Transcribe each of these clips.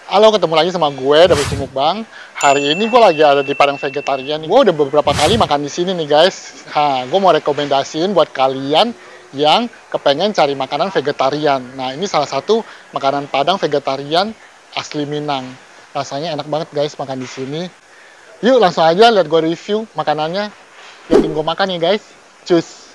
Halo, ketemu lagi sama gue dari Mukbang. Hari ini gue lagi ada di Padang Vegetarian. Gue udah beberapa kali makan di sini nih guys. Nah, gue mau rekomendasiin buat kalian yang kepengen cari makanan vegetarian. Nah, ini salah satu makanan Padang vegetarian asli Minang. Rasanya enak banget guys makan di sini. Yuk langsung aja lihat gue review makanannya. Lihatin gue makan nih guys. Cus.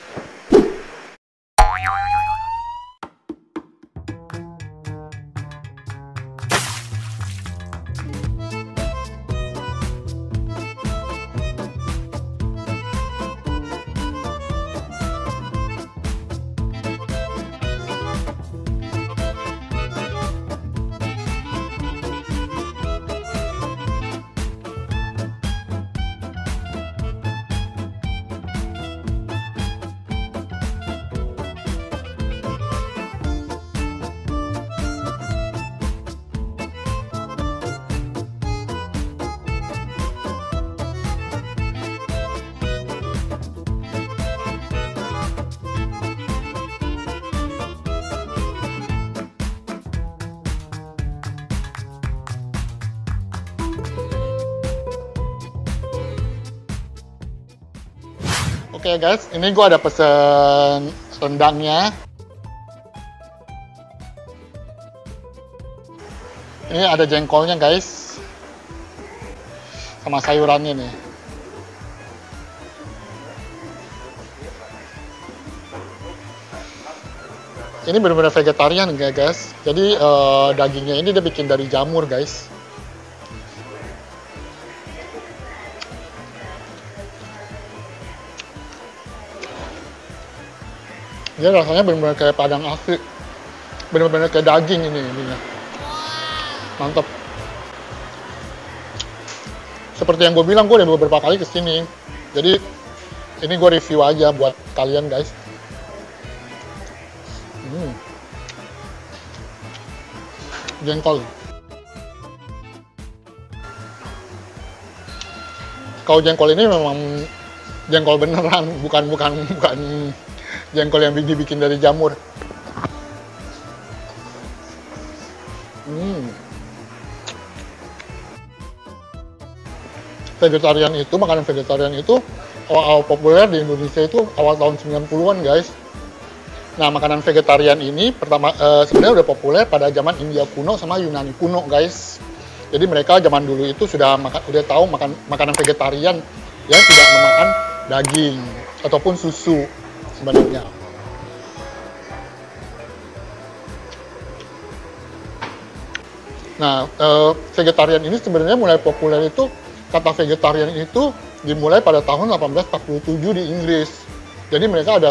Oke guys, ini gue ada pesen rendangnya. Ini ada jengkolnya guys, sama sayurannya nih. Ini benar-benar vegetarian ya guys. Jadi dagingnya ini dia bikin dari jamur guys. Dia rasanya benar-benar kayak padang asli, benar-benar kayak daging ininya. Mantap. Seperti yang gue bilang, gue udah beberapa kali kesini. Jadi ini gue review aja buat kalian guys. Jengkol. Kalau jengkol ini memang jengkol beneran, bukan jengkol yang dibikin dari jamur. Makanan vegetarian itu awal populer di Indonesia itu awal tahun 90-an guys. Nah, makanan vegetarian ini sebenarnya udah populer pada zaman India kuno sama Yunani kuno guys. Jadi mereka zaman dulu itu udah tahu makanan vegetarian yang tidak memakan daging ataupun susu sebenarnya. Nah, vegetarian ini sebenarnya mulai populer itu, kata vegetarian itu dimulai pada tahun 1847 di Inggris. Jadi mereka ada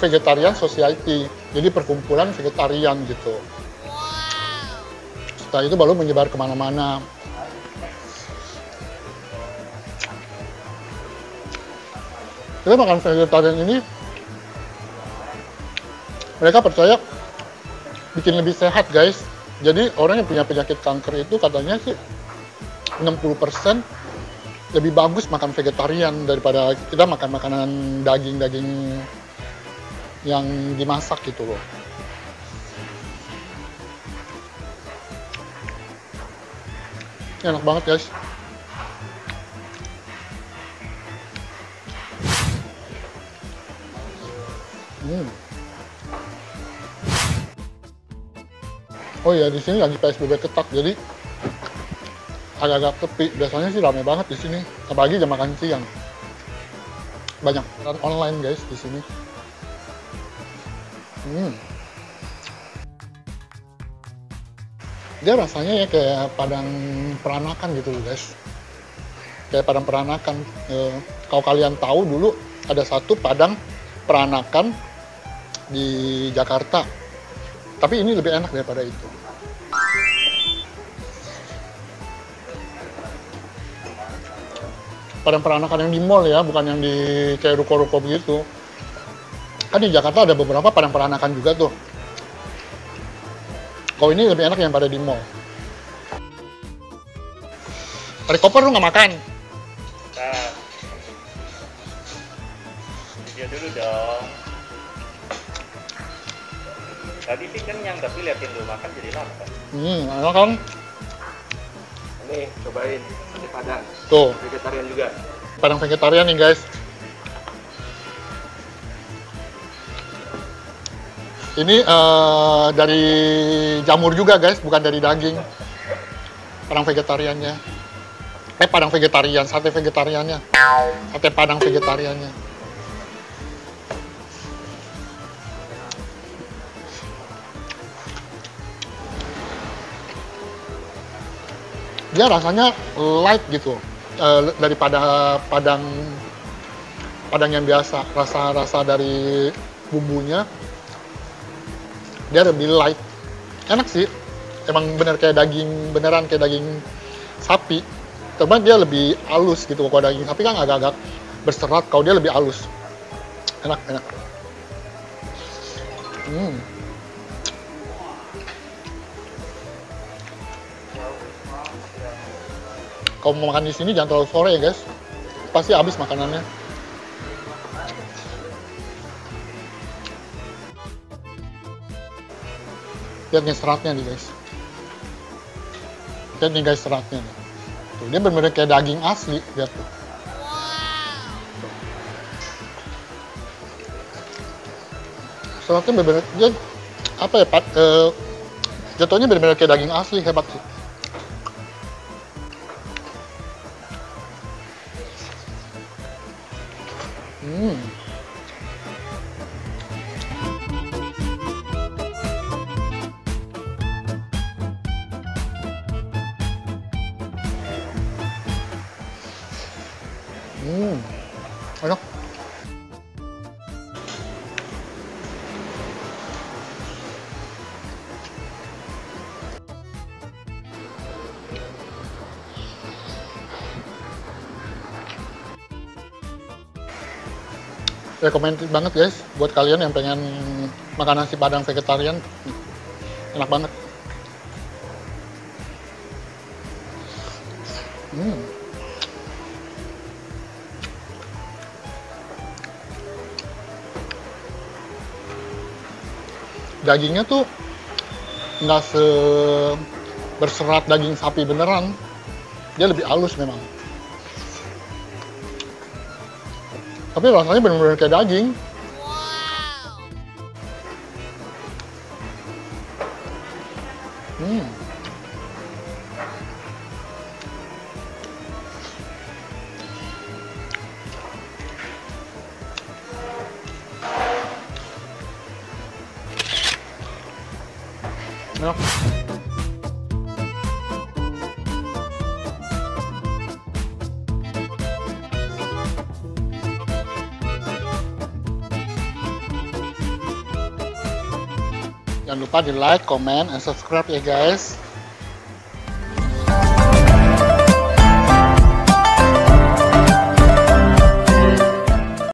vegetarian society, jadi perkumpulan vegetarian gitu. Setelah itu baru menyebar kemana-mana. Jadi makan vegetarian ini, mereka percaya bikin lebih sehat guys. Jadi orang yang punya penyakit kanker itu katanya sih 60% lebih bagus makan vegetarian daripada kita makan makanan daging-daging yang dimasak gitu loh. Enak banget guys. Oh iya, di sini lagi PSBB ketat, jadi agak-agak sepi. Biasanya sih rame banget di sini, apalagi jam makan siang. Banyak online guys di sini. Dia rasanya ya kayak padang peranakan gitu loh guys. Kayak padang peranakan. Kalau kalian tahu dulu ada satu padang peranakan di Jakarta. Tapi ini lebih enak daripada itu. Padang peranakan yang di mall ya, bukan yang di kayak ruko-ruko begitu. Kan di Jakarta ada beberapa padang peranakan juga tuh. Kalau ini lebih enak yang pada di mall. Tarik koper lu nggak makan? Nah, video dulu dong. Tadi sih kenyang, tapi liatin lu makan jadi lapar. Enak kan? Nih, cobain sate padang. Tuh, Vegetarian juga. padang vegetarian nih guys. Ini dari jamur juga guys, bukan dari daging. Padang vegetariannya. Padang vegetarian, sate vegetariannya. Sate padang vegetariannya. Dia rasanya light gitu, daripada padang yang biasa. Rasa dari bumbunya dia lebih light, enak sih. Emang bener kayak daging beneran, kayak daging sapi, cuman dia lebih halus gitu. Kalau daging sapi kan agak-agak berserat, kalau dia lebih halus. Enak. Kalau mau makan di sini jangan terlalu sore ya guys, pasti habis makanannya. Lihat nih seratnya nih guys. Lihat nih guys seratnya nih. Tuh, dia bener-bener kayak daging asli, lihat tuh. Seratnya bener-bener dia apa ya, jatuhnya bener-bener kayak daging asli, hebat sih. Enak. Recommended banget guys buat kalian yang pengen makan nasi padang vegetarian. Enak banget. Dagingnya tuh nggak berserat daging sapi beneran, dia lebih halus memang. Tapi rasanya bener-bener kayak daging. Enak. Jangan lupa di like, comment, and subscribe ya guys.